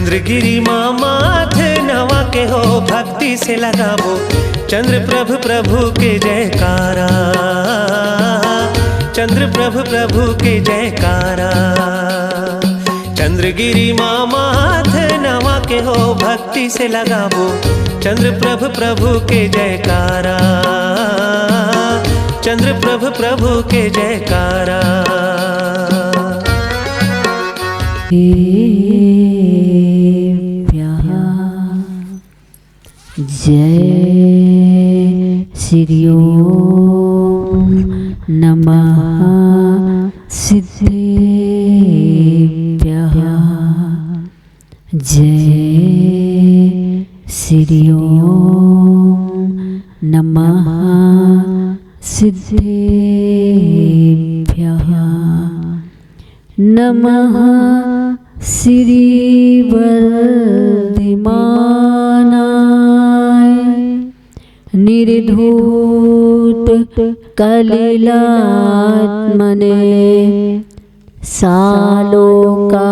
चंद्रगिरी माथ नवा के हो भक्ति से लगाबो चंद्र प्रभु प्रभु के जयकारा, चंद्र प्रभु प्रभु के जयकारा। चंद्रगिरी माथ नवा के हो भक्ति से लगाबो चंद्र प्रभु प्रभु के जयकारा, चंद्र प्रभु प्रभु के जयकारा। जय श्री ओम नमः सिद्धेभ्यः। जय श्री ओम नमः सिद्धेभ्यः। नमः श्री वर्धमानाय निर्धूत कलिलात्मने सालोकानां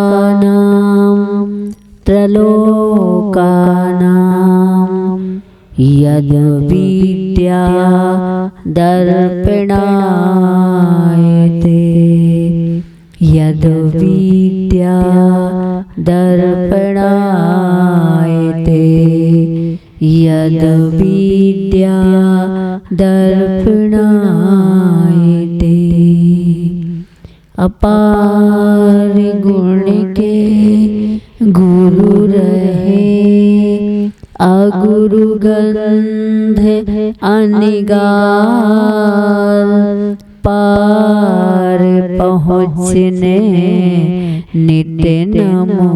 त्रलोकानां यद विद्या दर्पणायते, यद विद्या दर्पणायते, यद विद्या दर्पणायते। अपार गुण के गुरु रहे, अगुरु गंध अनिगार, पार पहुँचने नित्य नमो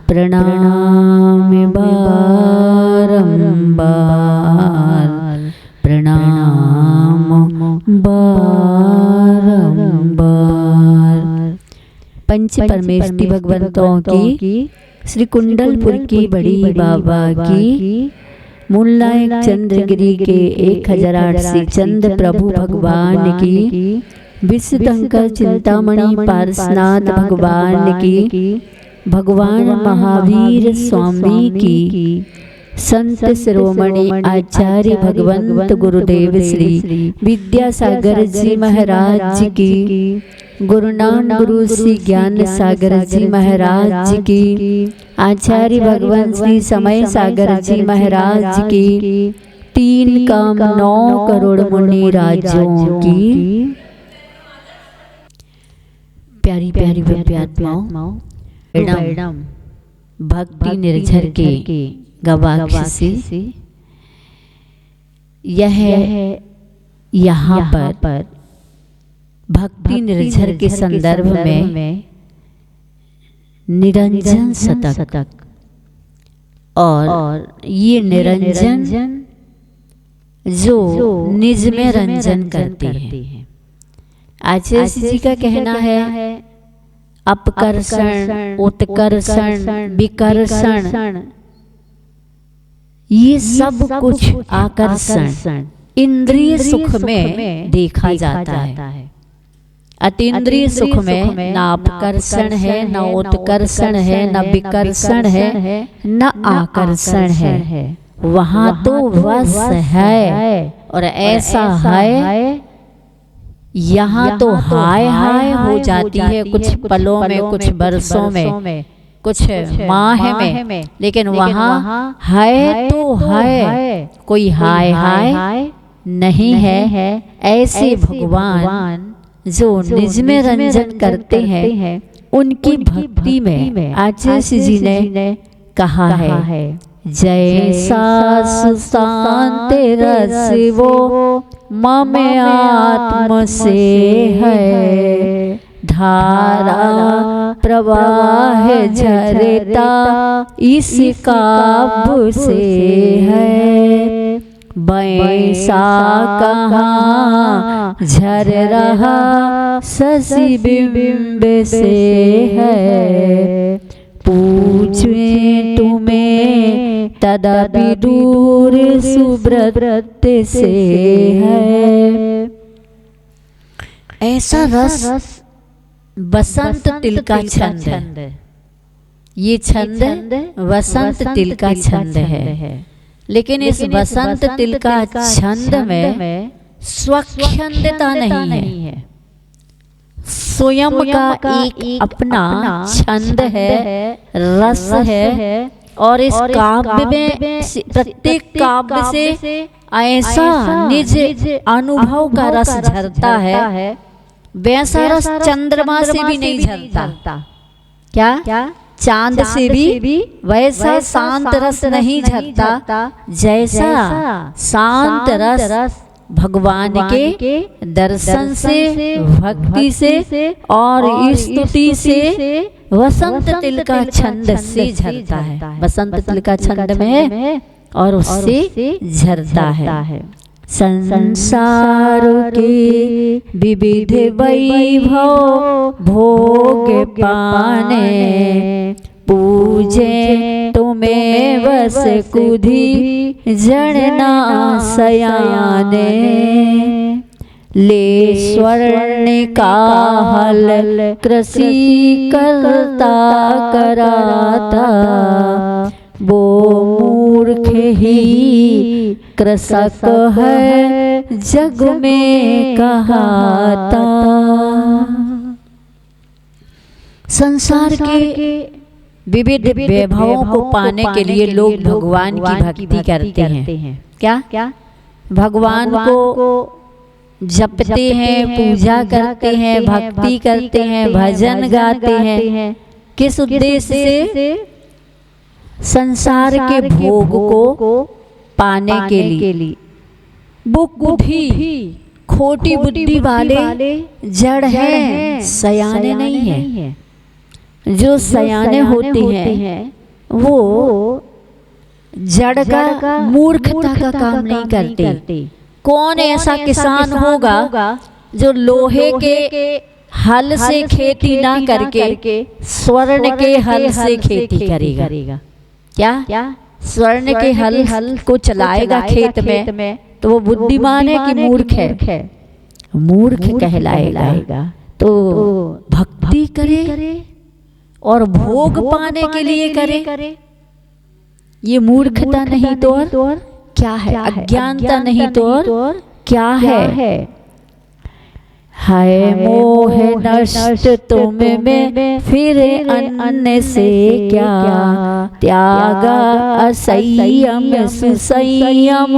प्रणाम बारंबार, प्रणाम बारंबार। पंच परमेष्टि भगवंतों की, श्री कुंडलपुर की बड़ी बाबा की, मूलनायक चंद्रगिरी के 1008 चंद्र प्रभु भगवान की, विश्वशंकर चिंतामणि पारसनाथ भगवान की, भगवान महावीर स्वामी की, संत शिरोमणि आचार्य भगवंत गुरुदेव श्री विद्यासागर जी महाराज की, गुरुनाम गुरु श्री ज्ञान सागर जी महाराज की, आचार्य भगवान श्री समय सागर जी महाराज की, 3 काम 9 करोड़ मुनि राजों की। प्यारी प्यारी विद्यात्माओं, प्रणाम। भक्ति निर्झर के गवाक्ष से यह यहाँ पर भक्ति निर्झर के संदर्भ में निरंजन शतक, और ये निरंजन जो निज में रंजन करते हैं। आचार्य जी का कहना है अपकर्षण, उत्कर्षण, विकर्षण, ये सब कुछ आकर्षण इंद्रिय सुख में देखा जाता है। अतीन्द्रिय सुख में न अपकर्षण है, न उत्कर्षण है, न विकर्षण है, न आकर्षण है। वहाँ तो वश है और ऐसा है, यहाँ तो हाय हाय हो जाती है कुछ पलों में, कुछ बरसों में, कुछ माह में, लेकिन वहाँ है तो है, कोई हाय हाय नहीं है। ऐसे भगवान जो निज में रंजन करते हैं, उनकी भक्ति में आचार्य जी ने कहा है, जैसा सुशांत रस वो मम आत्म से है, धारा प्रवाह झरता इस काव्य से है। बैसा कहाँ झर रहा शशि बिंब से है, पूछे तुम्हें तदपि दूर सुब्रत से है। ऐसा रस बसंत तिल का छंद, ये छंद वसंत तिल का छंद है, लेकिन इस वसंत तिल का छंद में स्वच्छंदता नहीं है। स्वयं का एक अपना छंद है, रस है, और इस काव्य में प्रत्येक काव्य से ऐसा निज अनुभव का रस झरता है, वैसा रस चंद्रमा से भी नहीं झरता। क्या चांद से भी वैसा शांत रस नहीं झरता जैसा शांत रस भगवान के दर्शन से, भक्ति से और स्तुति से वसंत तिल का छंद से झरता है। वसंत तिल का छंद में है और उससे झरता है। संसार के विविध वैभव भोग पाने, पूजे तुम्हें बस कुधी जड़ना सयाने। ले स्वर्ण का हल कृषि करता कराता, वो मूर्ख ही कृषक है जग में कहाता। संसार के विविध वैभवों को पाने के लिए लोग भगवान की भक्ति करते हैं। क्या भगवान को जपते हैं, पूजा करते हैं, भक्ति करते हैं, भजन गाते हैं। किस उद्देश्य से? संसार के भोग को पाने के लिए। वो बुद्धि खोटी बुद्धि वाले जड़ हैं, सयाने नहीं है। जो सयाने होते हैं वो जड़ का मूर्खता का काम नहीं करते। कौन ऐसा किसान होगा जो लोहे के हल से खेती ना करके स्वर्ण के हल से खेती करेगा? क्या स्वर्ण के हल को चलाएगा खेत में तो वो बुद्धिमान है कि मूर्ख है? मूर्ख कहलाएगा। तो भक्ति करे और भोग पाने के लिए करे, ये मूर्खता नहीं तो और क्या है? अज्ञानता नहीं तो और क्या है? हाय मोह नष्ट तुम में फिर अन्न से क्या, त्यागा असंयम सुसंयम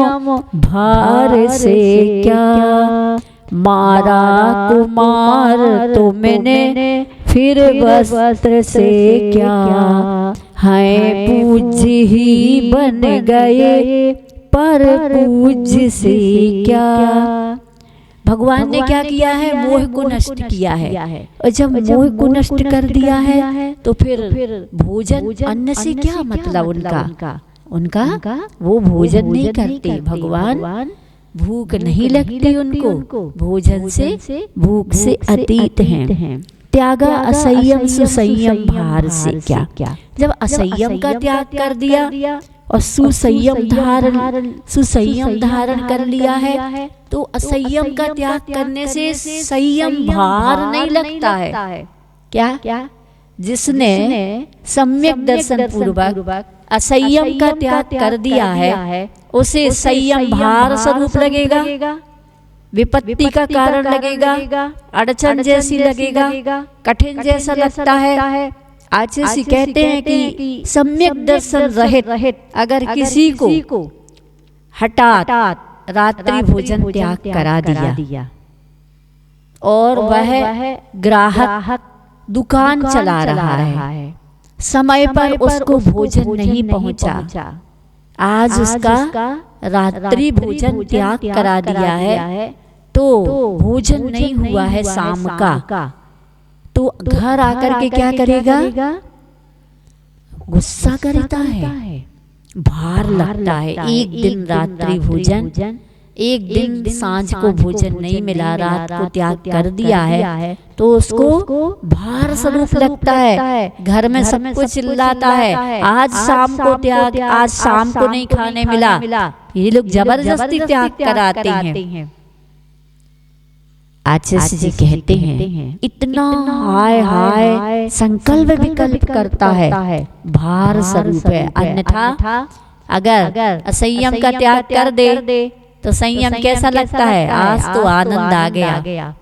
भार से क्या। मारा कुमार तुमने फिर वस्त्र से क्या, है पूज्य ही बन गए पर पूज्य से क्या। भगवान ने क्या किया है? मोह को नष्ट किया है। और जब मोह को नष्ट कर दिया है तो फिर भोजन अन्न से क्या मतलब उनका वो भोजन नहीं करते। भगवान भूख नहीं लगती उनको, भोजन से भूख से अतीत हैं। त्यागा असंयम सुसंयम भार से क्या। जब असंयम का त्याग कर दिया और सुसंयम धारण कर लिया है तो असंयम का त्याग करने से संयम भार नहीं लगता है। क्या जिसने सम्यक दर्शन पूर्वक असंयम का त्याग कर दिया है उसे संयम भार स्वरूप लगेगा, विपत्ति का कारण लगेगा, अड़चन जैसी लगेगा, कठिन जैसा लगता है। आचार्य कहते हैं कि सम्यक दर्शन रहित अगर किसी को हठात रात्रि भोजन त्याग करा दिया और वह ग्राहक दुकान चला रहा है, समय पर उसको भोजन नहीं पहुंचा, आज उसका रात्रि भोजन त्याग करा दिया है तो भोजन नहीं हुआ है शाम का, तो घर आकर के क्या करेगा? गुस्सा करता है, भार लगता है। एक दिन रात्रि भोजन, एक दिन सांझ को भोजन नहीं मिला, रात को त्याग कर दिया है तो उसको भार स्वरूप लगता है। घर में सब कुछ चिल्लाता है, आज शाम को त्याग, आज शाम को नहीं खाने मिला। ये लोग जबरदस्ती त्याग कराते हैं। आचार्य जी कहते हैं इतना हाय हाय संकल्प विकल्प करता है, भार स्वरूप है। अन्यथा अगर असंयम का त्याग कर दे तो संयम कैसा लगता है? आज तो आनंद आ गया।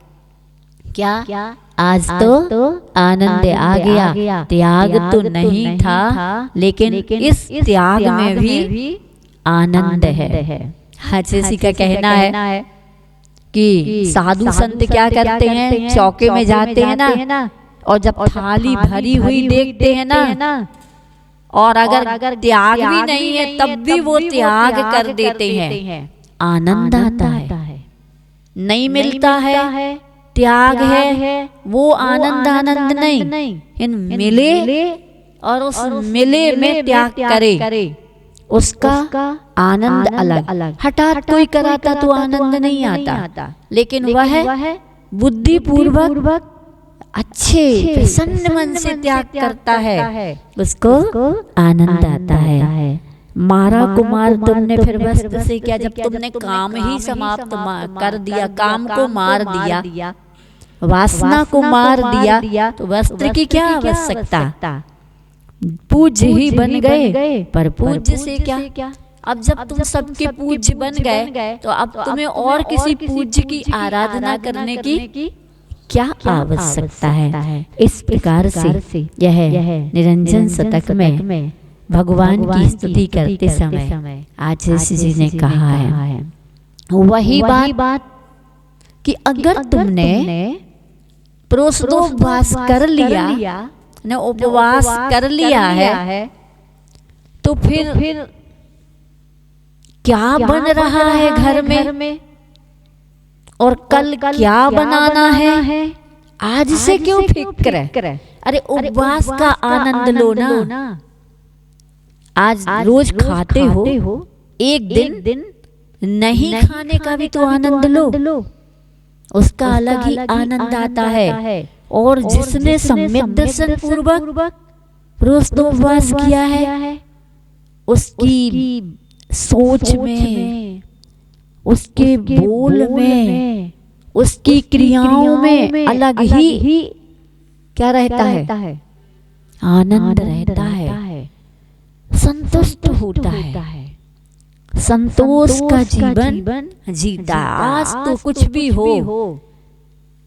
क्या आज तो आनंद आ गया। त्याग तो नहीं था, लेकिन इस त्याग में भी आनंद है। आचार्य का कहना है कि साधु संत क्या करते हैं, चौके में जाते हैं ना, और जब थाली भरी हुई देखते हैं ना, और अगर त्याग भी नहीं है तब भी वो त्याग कर देते हैं। आनंद आता है। नहीं मिलता है, त्याग है, वो आनंद नहीं। इन मिले और उस मिले में त्याग करे, उसका आनंद अलग। हठात कोई कराता तो आनंद नहीं आता, लेकिन वह बुद्धि पूर्वक अच्छे प्रसन्न मन से त्याग करता है, उसको आनंद आता है। मारा कुमार तुमने फिर वस्त्र से क्या? जब तुमने काम ही समाप्त कर दिया, काम को मार दिया, वासना को मार दिया, तो वस्त्र की क्या आवश्यकता? पूज्य ही बन गए, पर पूज्य से क्या? अब जब तुम सबके पूज्य बन गए तो अब तुम्हें और किसी पूज्य की आराधना करने की क्या आवश्यकता है? इस प्रकार से यह निरंजन शतक में भगवान की स्तुति करते समय आचार्य जी ने कहा है वही बात कि अगर तुमने प्रोषदोपवास कर लिया, ने उपवास कर लिया है, तो फिर क्या बन रहा है घर में, और कल क्या बनाना है, आज से क्यों फिक्र? अरे उपवास का आनंद लो ना। आज रोज खाते हो, एक दिन नहीं खाने का भी तो आनंद लो, उसका अलग ही आनंद आता है। और जिसने सम्यक दर्शन पूर्वक प्रोषदोपवास किया है, उसकी सोच में, उसके बोल में, उसकी क्रियाओं में अलग ही क्या रहता है? आनंद रहता है, संतुष्ट होता है, संतोष का जीवन जीता। आज तो कुछ भी हो,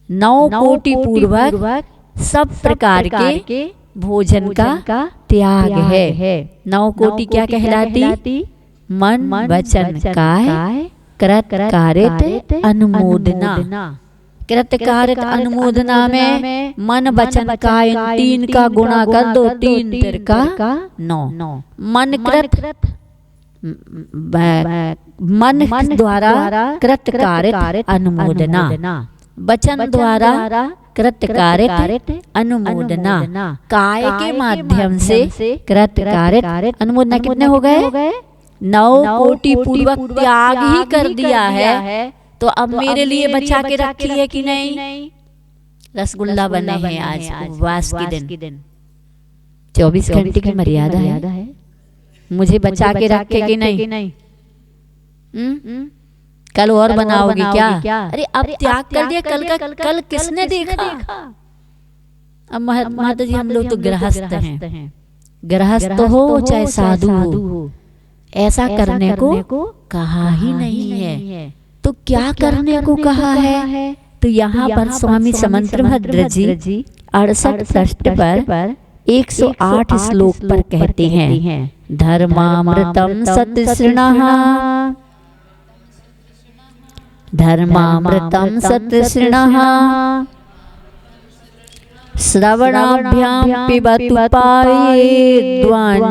9 कोटि पूर्वक सब प्रकार के भोजन का त्याग है। 9 कोटि क्या कहलाती? मन वचन काय कृत कारित अनुमोदना। कृत कारित अनुमोदना में मन वचन काय, 3 का गुणा कर दो, 3 तिरका 9। मन कृत, मन द्वारा कृत कारित अनुमोदना, वचन द्वारा कृत कारित अनुमोदना, काय के माध्यम से कृत कारित अनुमोदना। कितने हो गए? 9 कोटि पूर्वक त्याग ही कर दिया है, तो अब मेरे लिए बचा के रखी है कि नहीं? रसगुल्ला बने हैं आज उपवास के दिन, 24 घंटे की मर्यादा है, मुझे बचा के रखे कि नहीं? कल और बनाओगे क्या? अरे अब त्याग कर दिया, कल किसने देखा? अब माता जी हम लोग तो गृहस्थ हैं, गृहस्थ हो चाहे साधु हो, ऐसा करने को कहा ही नहीं है। तो क्या करने को कहा है? तो यहाँ पर स्वामी समंतभद्र जी 68 पृष्ठ पर 108 श्लोक पर कहते हैं, धर्मामृतम सतृष्णः, धर्मामृतम सतृष्णः, श्रवणाभ्याम पिबतु पायेद्वान्यान्,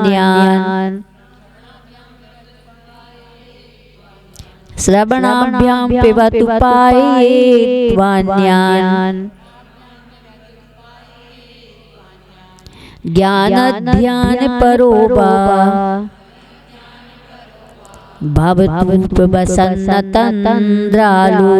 श्रवणाभ्याम पिबतु पायेद्वान्यान्, ज्ञानध्यान परो वा भवतूपवसन्नतन्द्रालु।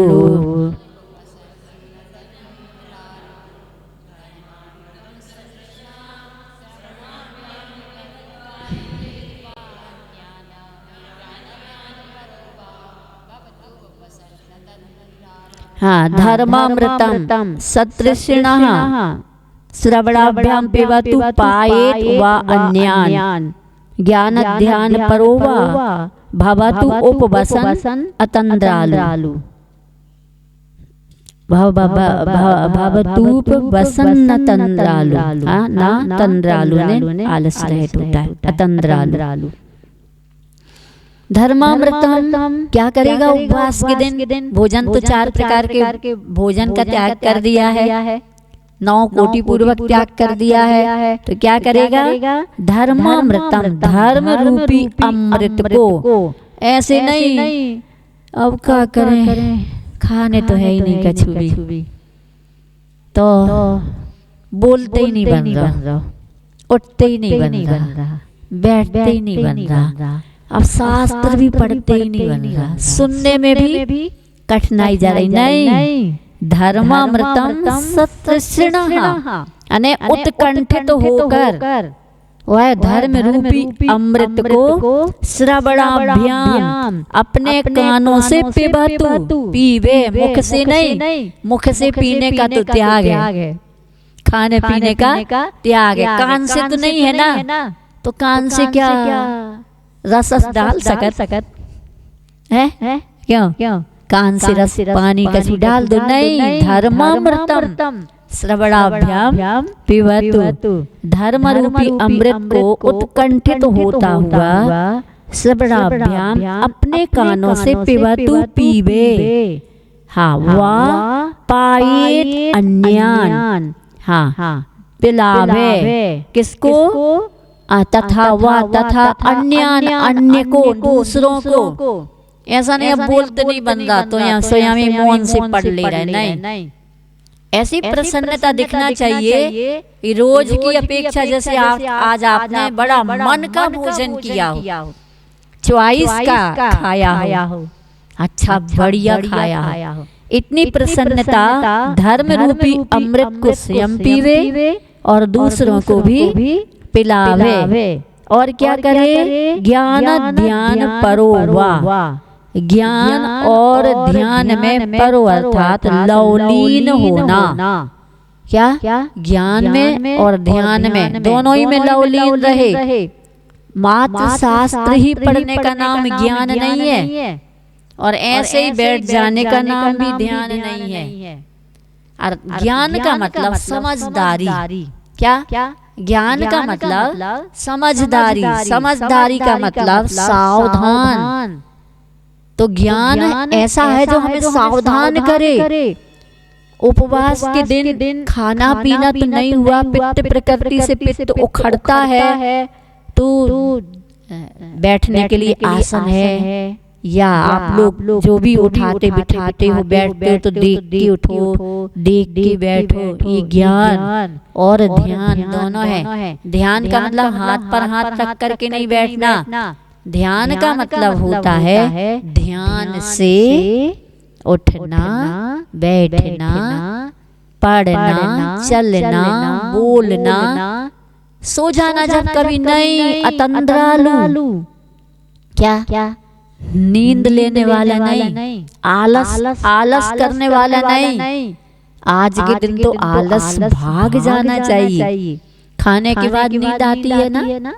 हाँ, धर्मामृतम सतृषिणः श्रवणाभ्याम पिबतु पायेत वा अन्यान ज्ञान ध्यान परो वा भवतु उपवसन अतंद्रालु भवतूप वसन न तंद्रालु। हाँ, ना तंद्रालु ने आलस रहित होता है, अतंद्रालु। धर्मामृतम क्या करेगा उपवास के दिन? भोजन तो 4 प्रकार के भोजन का त्याग कर दिया है, 9 कोटि पूर्वक त्याग कर दिया है। तो क्या करेगा? धर्मामृतम धर्म रूपी अमृत को, ऐसे नहीं अब क्या करें, खाने तो है ही नहीं कछु भी, तो बोलते ही नहीं बन रहा, उठते ही नहीं बन रहा, बैठते ही नहीं बन रहा, अब शास्त्र भी पढ़ते ही नहीं बन रहा, सुनने में भी कठिनाई जा रही। नहीं, धर्मामृतम सतृषिणः अने उत्कंठित होकर वह धर्म रूपी अमृत को श्रवणाभ्याम अपने कानों से पिबतु, पीवे, मुख से नहीं, मुख से पीने का तो त्याग है, खाने पीने का त्याग है, कान से तो नहीं है ना, तो कान से क्या रस डाल सकत है? क्यों? कान से रस पानी कछु डाल दो, नहीं। धर्मामृतम श्रवणाभ्याम पिबतु, धर्म रूपी अमृत को उत्कंठित होता हुआ श्रवणाभ्याम अपने कानों से पिबतु, पीवे। हाँ, वा पायेत अन्यान, हाँ, पिलावे किसको? तथा वा तथा अन्यान, अन्य को, दूसरों को। ऐसा नहीं अब बोलते नहीं बन रहा तो यहाँ स्वयं ही मौन से पढ़ ले रहे, नहीं। ऐसी प्रसन्नता दिखना चाहिए रोज की अपेक्षा, जैसे आज आपने बड़ा मन का भोजन किया हो, चॉइस का खाया हो, अच्छा बढ़िया खाया हो, इतनी प्रसन्नता धर्म रूपी अमृत को स्वयं पीवे और दूसरों को भी पिलावे। और क्या करे? ज्ञान ध्यान परो वा, ज्ञान और ध्यान में परो अर्थात लवलीन होना। क्या? ज्ञान में और ध्यान में, दोनों ही में लवलीन रहे। मात्र शास्त्र ही पढ़ने का नाम ज्ञान नहीं है, और ऐसे ही बैठ जाने का नाम भी ध्यान नहीं है। और ज्ञान का मतलब समझदारी। क्या? ज्ञान का मतलब समझदारी, समझदारी का मतलब सावधान। तो ज्ञान ऐसा है जो हमें सावधान करे। उपवास के दिन खाना पीना तो नहीं हुआ, पित्त प्रकृति से पित्त उखड़ता है, तो बैठने के लिए आसन है, या आप लोग जो भी उठाते बिठाते हो, बैठते हो तो देख के उठो, देख के बैठो। ये ज्ञान और ध्यान दोनों है। ध्यान का मतलब हाथ पर हाथ रख करके नहीं बैठना, ध्यान का मतलब होता है ध्यान से उठना, बैठना, पढ़ना, चलना, बोलना, सो जाना जब कभी नहीं। अतंद्रालु क्या? नींद लेने वाला नहीं, आलस करने वाला नहीं। आज के दिन तो आलस भाग जाना चाहिए। खाने के बाद नींद आती है ना,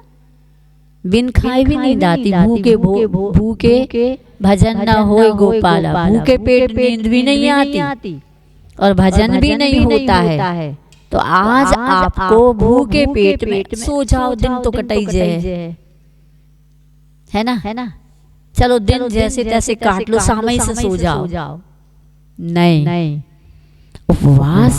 बिन खाए भी नींद आती। भूखे भजन न होए गोपाला, भूखे पेट नींद भी नहीं आती और भजन भी नहीं होता है। तो आज आपको भूखे पेट में सो जाओ, दिन तो कटाई जाए, है ना। चलो दिन जैसे तैसे काट लो, समय से सो जाओ। नहीं, उपवास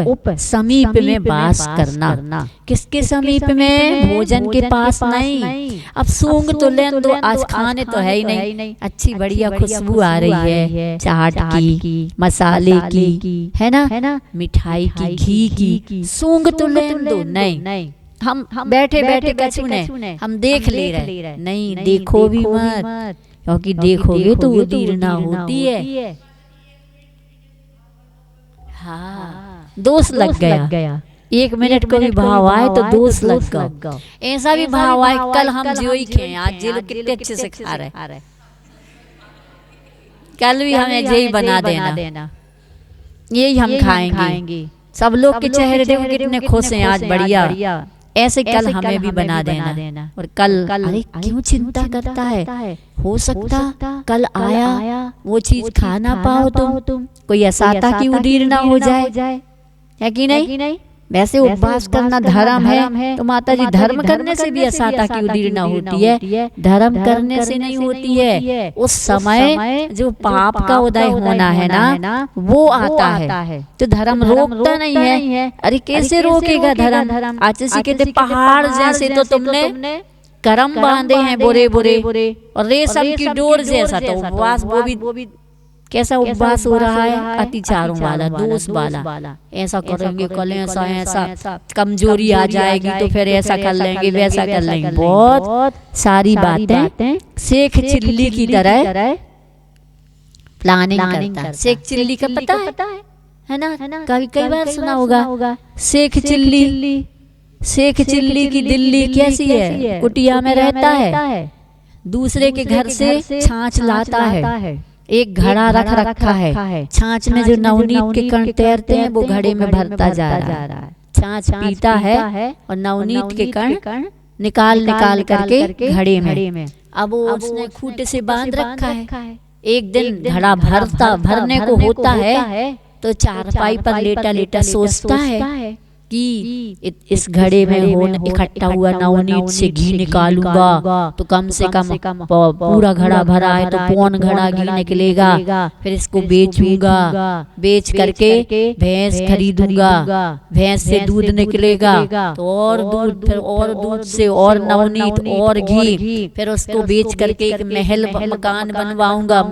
उप समीप में वास करना। किसके समीप में? भोजन के पास नहीं। अब सूंघ तो लें दो, आज खाने तो है ही नहीं। अच्छी बढ़िया खुशबू आ रही है, चाट की, मसाले की, है ना, मिठाई की, घी की, सूंघ तो लें दो। नहीं, हम बैठे बैठे कछु नहीं, हम देख ले रहे। नहीं, देखो भी मत, क्योंकि देखोगे तो वो दीर्घा होती है। हाँ, दोष लग गया। 1 मिनट को भी भाव आए तो दोष लग गया। ऐसा भी भाव आए, कल हम जो ही खाए, आज जे लोग कितने अच्छे से खा रहे, कल भी हमें यही बना देना, यही हम खाएंगे। सब लोग के चेहरे देखो कितने खुश हैं आज, बढ़िया। ऐसे कल हमें भी बना देना। और कल अरे क्यों चिंता करता है, हो सकता कल आया वो चीज खा ना पाओ तुम, कोई असाता की उदीर ना हो जाए, है कि नहीं। वैसे उपवास करना धर्म है, तो माता जी धर्म करने से भी असाता की उदीर ना होती है, धर्म करने से नहीं होती है। उस समय जो पाप का उदय होना है ना, वो आता है, तो धर्म रोकता नहीं है। अरे कैसे रोकेगा धर्म? आज जैसे कहते पहाड़ जैसे तो तुमने कर्म बांधे हैं बुरे और रेशम की डोर जैसा, तो उपवास वो भी कैसा उपवास हो रहा है, अतिचारों वाला, दोष वाला। ऐसा करेंगे कल ऐसा कमजोरी आ जाएगी तो फिर ऐसा कर लेंगे, वैसा कर लेंगे, बहुत सारी बातें शेख चिल्ली की तरह प्लानिंग करता है। शेख चिल्ली का पता है ना, कई बार सुना होगा। शेख चिल्ली की दिल्ली कैसी है, कुटिया में रहता है, दूसरे के घर से छाछ लाता है, एक घड़ा रखा है, छाछ में जो नवनीत के कण तैरते हैं वो घड़े में भरता जा रहा है, छाछ पीता है और नवनीत के कण निकाल करके घड़े में। अब वो उसने खूंटे से बांध रखा है। एक दिन घड़ा भरने को होता है तो चारपाई पर लेटा सोचता है कि इस घड़े में इकट्ठा हुआ नवनीत से घी निकालूंगा तो कम से कम पूरा घड़ा भरा है तो पौन घड़ा घी निकलेगा, फिर इसको बेचूंगा, बेच करके भैंस खरीदूंगा, भैंस से दूध निकलेगा तो और दूध, फिर और दूध से और नवनीत और घी, फिर उसको बेच करके एक मकान बनवाऊंगा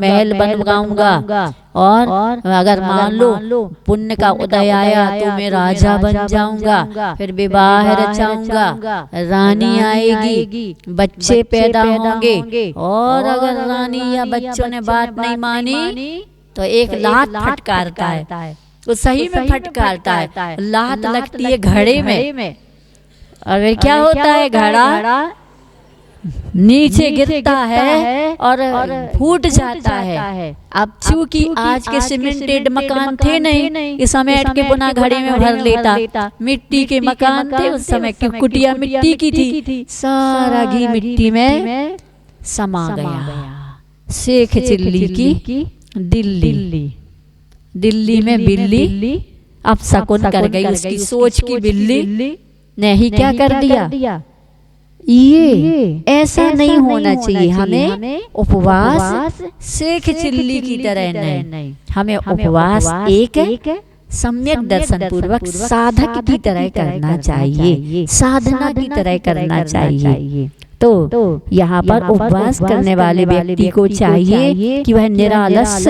और अगर मान लो पुण्य का उदय आया तो मैं राजा बन जाऊंगा, फिर विवाह रचाऊंगा, रानी आएगी, बच्चे पैदा होंगे, और अगर रानी या बच्चों ने बात नहीं मानी तो एक लात फटकारता है, तो सही में फटकारता है, लात लगती है घड़े में, और क्या होता है, घड़ा नीचे गिरता है और फूट जाता है। अब चूंकि आज के सीमेंटेड मकान थे नहीं, इस समय के पुनः घड़े में भर लेता, मिट्टी के मकान थे उस समय की, कुटिया मिट्टी की थी, सारा घी मिट्टी में समा गया। शेख चिल्ली की दिल्ली में बिल्ली अब शकुन कर गई, उसकी सोच की बिल्ली ने ही क्या कर दिया, ये ऐसा नहीं होना चाहिए, हमें उपवास शेख चिल्ली की तरह नहीं, हमें उपवास एक सम्यक दर्शन पूर्वक साधक की तरह करना चाहिए, साधना की तरह करना चाहिए। तो यहाँ पर उपवास करने वाले व्यक्ति को चाहिए कि वह निरालस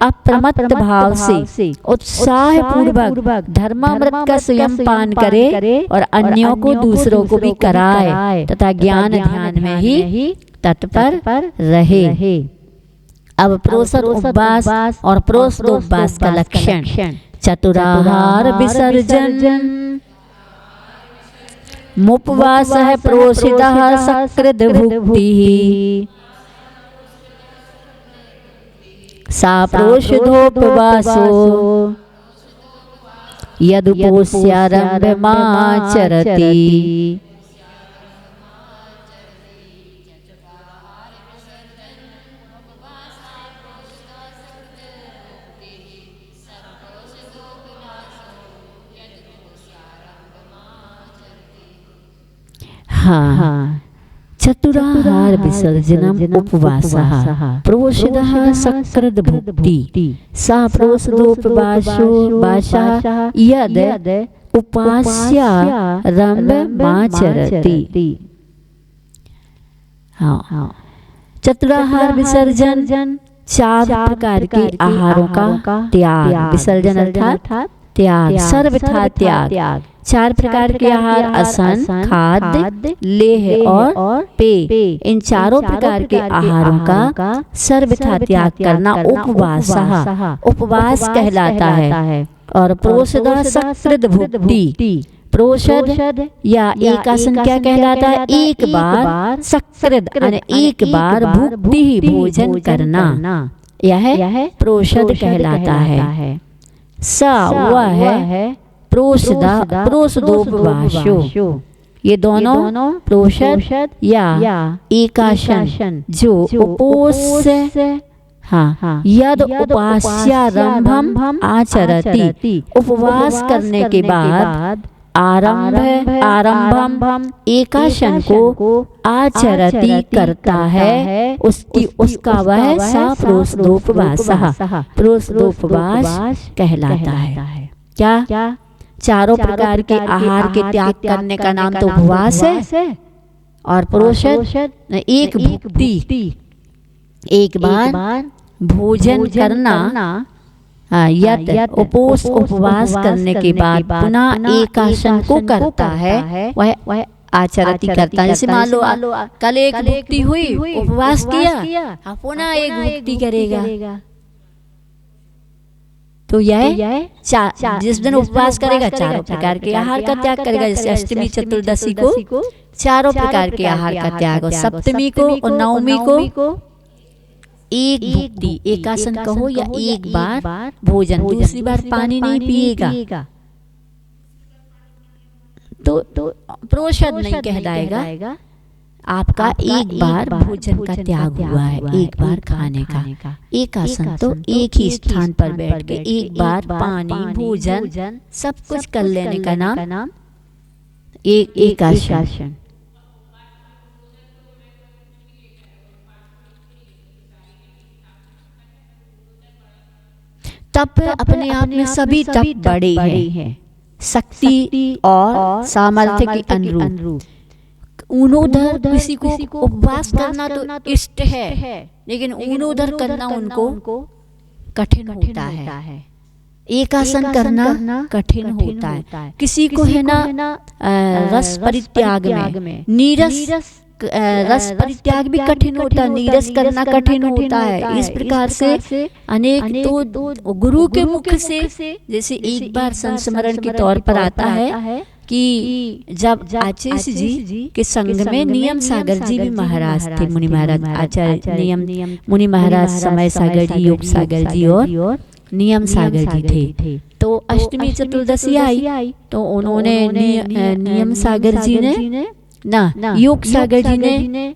अप्रमत्त भाव से उत्साह पूर्वक धर्मामृत का स्वयं पान करे और अन्यों को दूसरों को भी कराए तथा ज्ञान ध्यान में ही तत्पर रहे। अब प्रोसद उपवास और प्रोसद उपवास का लक्षण, चतुराहार विसर्जन, मुपवास है प्रोषितः सकृद भुक्ति, सा प्रोषितोपवासो यदुपोष्यारम्भमाचरति। हाँ, चतुराहार विसर्जनम उपवासः प्रोषितः सकृद भुक्ति, सा प्रोषितोपवासो यद उपास्यारम्भमाचरति। हाँ, चतुराहार विसर्जन 4 प्रकार के आहारों का त्याग, विसर्जन अर्थात त्याग, सर्वथा त्याग। 4 प्रकार के आहार आसन, खाद्य, लेह और पेय, इन चारों प्रकार के आहारों का सर्वथा त्याग करना उपवास कहलाता है। और प्रोषद सकृद भुक्ति, प्रोषद या एक आसन क्या कहलाता है, एक बार सकृद यानी एक बार भुक्ति भोजन करना, यह प्रोषद कहलाता है। सा वह है प्रोषदोपवासो, ये दोनों प्रोषद या एकाशन जो उपोष यद उपास्यारंभम आचरति, उपवास करने के बाद आरंभम एकाशन को आचरति करता है, उसका वह सा प्रोषदोपवास कहलाता है। क्या? चारों प्रकार के आहार के त्याग करने का नाम तो उपवास है। और प्रोषद एक भुक्ति, एक बार भोजन करना, यद उपवास करने के बाद पुनः एकाशन को करता है, वह आचरति करता है। जैसे मान लो कल एक भुक्ति हुई, उपवास किया, पुनः एक भुक्ति करेगा, तो यह जिस दिन उपवास करेगा चारों प्रकार के आहार का त्याग करेगा। जैसे अष्टमी चतुर्दशी को चारों प्रकार के आहार का त्याग, और सप्तमी को और नवमी को एक भुक्ति, एकासन कहो या एक बार भोजन, दूसरी बार पानी नहीं पिएगा, तो प्रोषद नहीं कहलाएगा। आपका एक बार भोजन का त्याग हुआ है, एक बार खाने का। एकासन तो एक ही स्थान पर बैठ के एक बार पानी भोजन सब कुछ कर लेने का नाम एकासन। तप अपने आप में सभी तप बड़े हैं, शक्ति और सामर्थ्य के अनुरूप। ऊनोदर किसी को उपवास करना तो इष्ट है, लेकिन ऊनोदर करना उनको कठिन होता है। एकासन करना कठिन होता है। किसी को है ना रस परित्याग में नीरस रस परित्याग भी कठिन होता है, नीरस करना कठिन होता है। इस प्रकार से अनेक तो गुरु के मुख से, जैसे एक बार संस्मरण के तौर पर आता है कि जब आचार्य जी के संग में नियम सागर जी भी महाराज थे, मुनि महाराज आचार्य नियम मुनि महाराज समय सागर जी, योग सागर जी और नियम सागर जी थे। तो अष्टमी चतुर्दशी आई तो उन्होंने नियम सागर जी ने ना योग सागर जी ने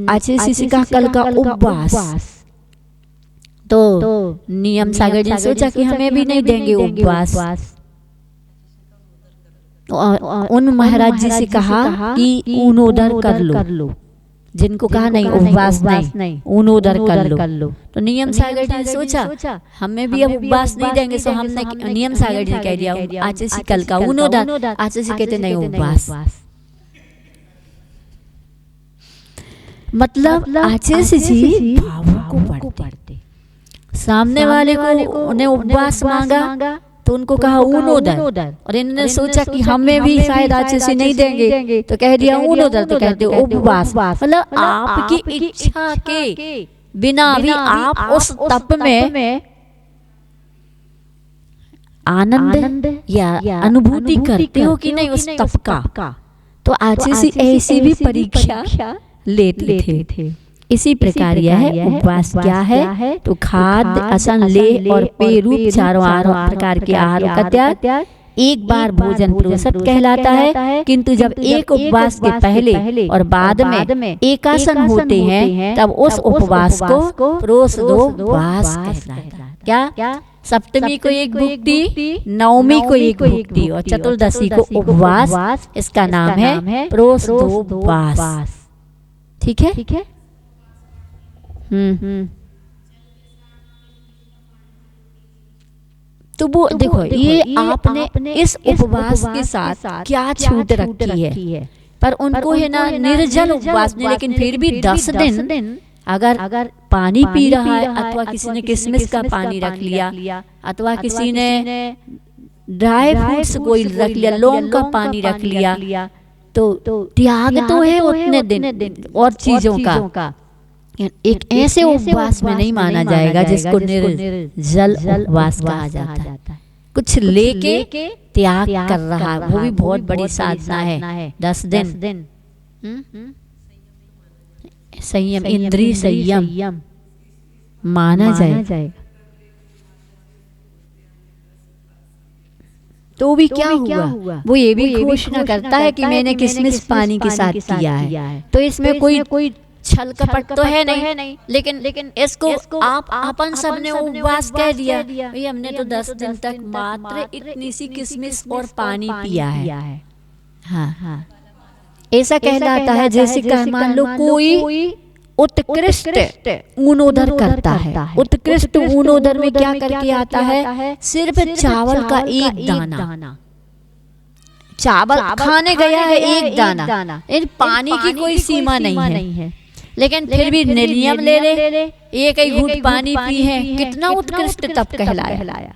आचार्य से कहा कल का उपवास। तो नियम सागर जी ने सोचा कि हमें भी नहीं देंगे उपवास। उन महाराज जी से कहा कि ऊनोदर कर लो, जिनको कहा नहीं उपवास नहीं, ऊनोदर कर लो। तो नियम सागर जी ने सोचा हमें भी अब उपवास नहीं देंगे, तो हमने नियम सागर जी ने कह दिया आचार्य से कल का ऊनोदर। आचार्य से कहते नहीं उपवास। मतलब आचार्य जी भावों को पढ़ते। सामने वाले को उन्हें उपवास मांगा तो उनको कहा ऊनोदर, और इन्होंने सोचा कि हमें भी शायद आचार्य से नहीं देंगे, तो कह दिया ऊनोदर, तो कहते उपवास। मतलब आपकी इच्छा के बिना भी आप उस तप में आनंद या अनुभूति करते हो कि नहीं उस तप का। तो आचार्य से ऐसी भी परीक्षा लेते थे। इसी प्रकार यह उपवास क्या है, तो खाद्य असन ले और पेय रूप चारों प्रकार के आहारों का त्याग। एक बार भोजन प्रोषद कहलाता है, किंतु जब एक उपवास के पहले और बाद में एकासन होते हैं तब उस उपवास को प्रोषदोपवास कहलाता है। क्या? सप्तमी को एक भुक्ति, नवमी को एक भुक्ति और चतुर्दशी को उपवास। इसका नाम है प्रोषदोपवास। ठीक है। तो वो देखो ये आपने इस उपवास के साथ क्या छूट रखी है। पर उनको है ना निर्जल उपवास ने, लेकिन फिर भी 10 दिन अगर पानी पी रहा है, अथवा किसी ने किशमिश का पानी रख लिया, अथवा किसी ने ड्राई फ्रूट्स कोई रख लिया, लौंग का पानी रख लिया, तो त्याग तो है उतने दिन और चीजों का। एक ऐसे उपवास में नहीं माना जाएगा जिसको निर्जल उपवास कहा जाता है। कुछ लेके त्याग कर रहा है, वो भी बहुत बड़ी साधना है। 10 दिन संयम, इंद्रिय संयम, माना जाएगा। तो भी क्या हुआ, वो ये भी घोषणा करता है कि मैंने किसमिस पानी के साथ किया है। तो इसमें कोई छल कपट तो है नहीं, लेकिन इसको आप अपन सबने उपवास कह दिया, भाई हमने तो 10 दिन तक मात्र इतनी सी किसमिस और पानी पिया है। हाँ, ऐसा कहलाता है जैसे मान लो कोई उत्कृष्ट ऊनोदर करता है। उत्कृष्ट ऊनोदर में क्या करके आता है, सिर्फ चावल का एक दाना, चावल खाने गया है एक दाना, इन पानी की कोई सीमा नहीं है, लेकिन फिर भी नियम ले एक ही घूंट पानी पी है, कितना उत्कृष्ट तप कहलाया।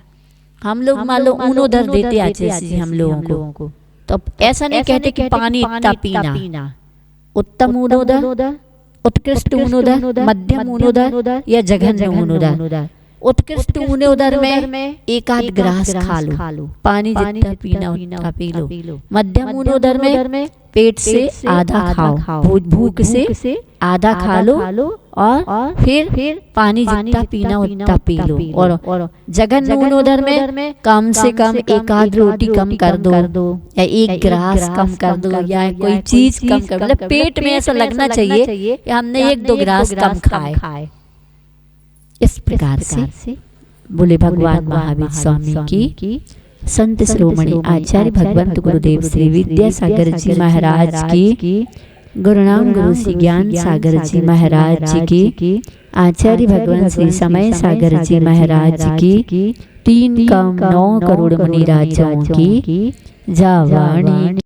हम लोग मान लो ऊनोदर देते हैं जैसे हम लोगों को, तो ऐसा नहीं कहते कि पानी इतना पीना। उत्तम ऊनोदर, उत्कृष्ट ऊनोदर, मध्यम ऊनोदर या जघन्य ऊनोदर। उत्कृष्ट ऊनोदर में एक आध ग्लास खा लो, पानी जितना पीना उतना पी लो। मध्यम ऊनोदर में पेट से आधा खाओ, भूख से आधा खा लो, और फिर पानी जितना पीना उतना पी लो। और जघन्य ऊनोदर में कम से कम एक आध रोटी कम कर दो, या एक गिलास कम कर दो, या कोई चीज कम कर दो। मतलब पेट में ऐसा लगना चाहिए कि हमने 1-2 गिलास कम खाए। इस प्रकार से बोले भगवान महावीर स्वामी की, संत शिरोमणि आचार्य भगवंत गुरुदेव श्री विद्यासागर जी महाराज की, गुरुनाम गुरु श्री ज्ञान सागर जी महाराज जी की, आचार्य भगवान श्री समय सागर जी महाराज की, 3 करोड़ 9 करोड़ मुनि राजाओं की जय वाणी।